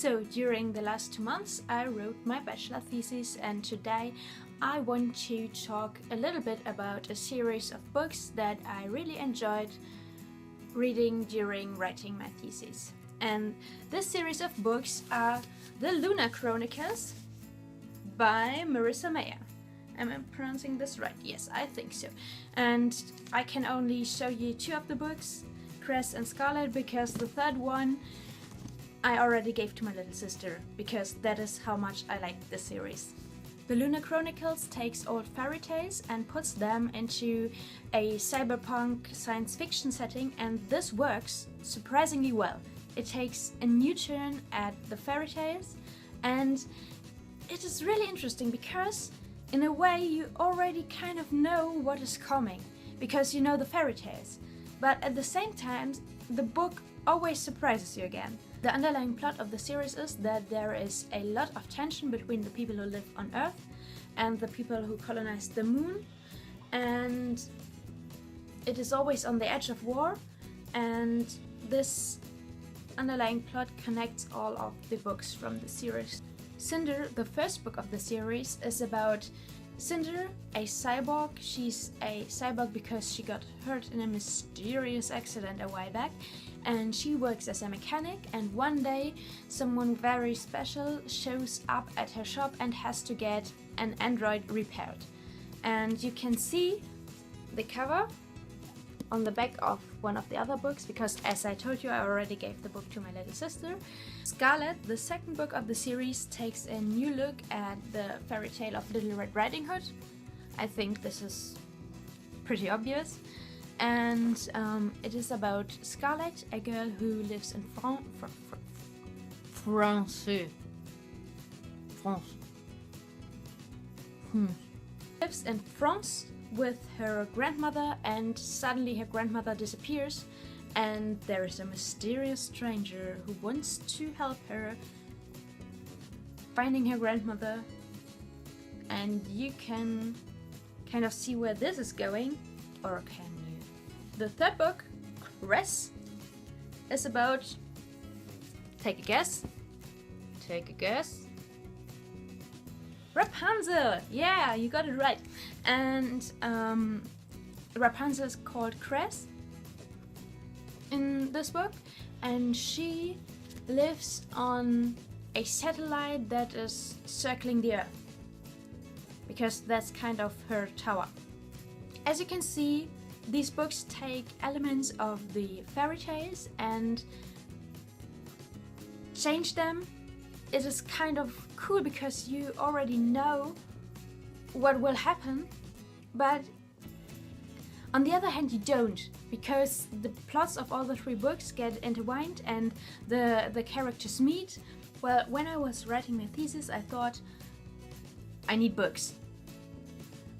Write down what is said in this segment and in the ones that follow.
So during the last 2 months I wrote my bachelor thesis, and today I want to talk a little bit about a series of books that I really enjoyed reading during writing my thesis. And this series of books are the Lunar Chronicles by Marissa Meyer. Am I pronouncing this right? Yes, I think so. And I can only show you 2 of the books, Cress and Scarlet, because the third one I already gave to my little sister, because that is how much I like this series. The Lunar Chronicles takes old fairy tales and puts them into a cyberpunk science fiction setting, and this works surprisingly well. It takes a new turn at the fairy tales, and it is really interesting because in a way you already kind of know what is coming, because you know the fairy tales. But at the same time, the book always surprises you again. The underlying plot of the series is that there is a lot of tension between the people who live on Earth and the people who colonize the moon, and it is always on the edge of war, and this underlying plot connects all of the books from the series. Cinder, the first book of the series, is about Cinder, a cyborg. She's a cyborg because she got hurt in a mysterious accident a while back, and she works as a mechanic, and one day someone very special shows up at her shop and has to get an android repaired. And you can see the cover on the back of one of the other books, because as I told you, I already gave the book to my little sister. Scarlet, the second book of the series, takes a new look at the fairy tale of Little Red Riding Hood. I think this is pretty obvious. And it is about Scarlet, a girl who lives in France. Lives in France with her grandmother, and suddenly her grandmother disappears, and there is a mysterious stranger who wants to help her finding her grandmother, and you can kind of see where this is going, or can you? The third book, Cress, is about, take a guess, Rapunzel! Yeah, you got it right. And Rapunzel is called Cress in this book, and she lives on a satellite that is circling the Earth, because that's kind of her tower. As you can see, these books take elements of the fairy tales and change them. It is kind of cool because you already know what will happen, but on the other hand you don't, because the plots of all the 3 books get intertwined and the characters meet. Well, when I was writing my thesis, I thought I need books,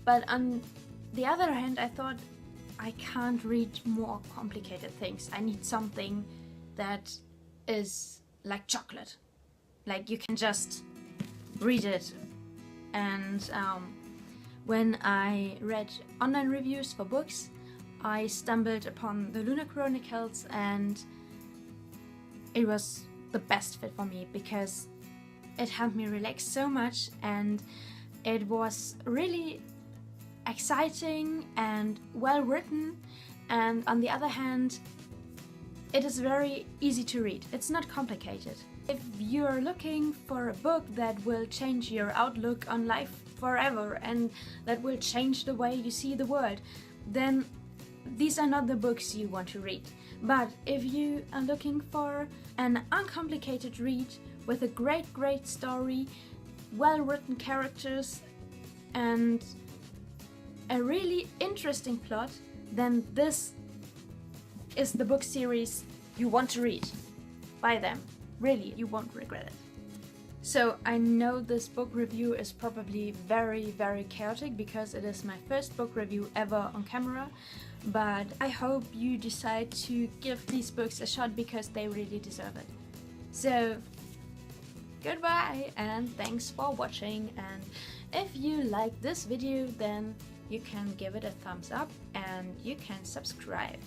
but on the other hand I thought I can't read more complicated things. I need something that is like chocolate, like you can just read it. And when I read online reviews for books, I stumbled upon the Lunar Chronicles, and it was the best fit for me because it helped me relax so much, and it was really exciting and well written, and on the other hand it is very easy to read. It's not complicated. If you're looking for a book that will change your outlook on life forever and that will change the way you see the world, then these are not the books you want to read. But if you are looking for an uncomplicated read with a great story, well-written characters, and a really interesting plot, then this is the book series you want to read. Buy them. Really, you won't regret it. So I know this book review is probably very chaotic because it is my first book review ever on camera, but I hope you decide to give these books a shot because they really deserve it. So goodbye and thanks for watching, and if you like this video then you can give it a thumbs up and you can subscribe.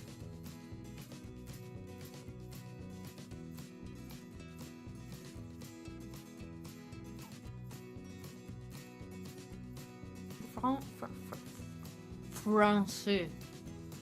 français.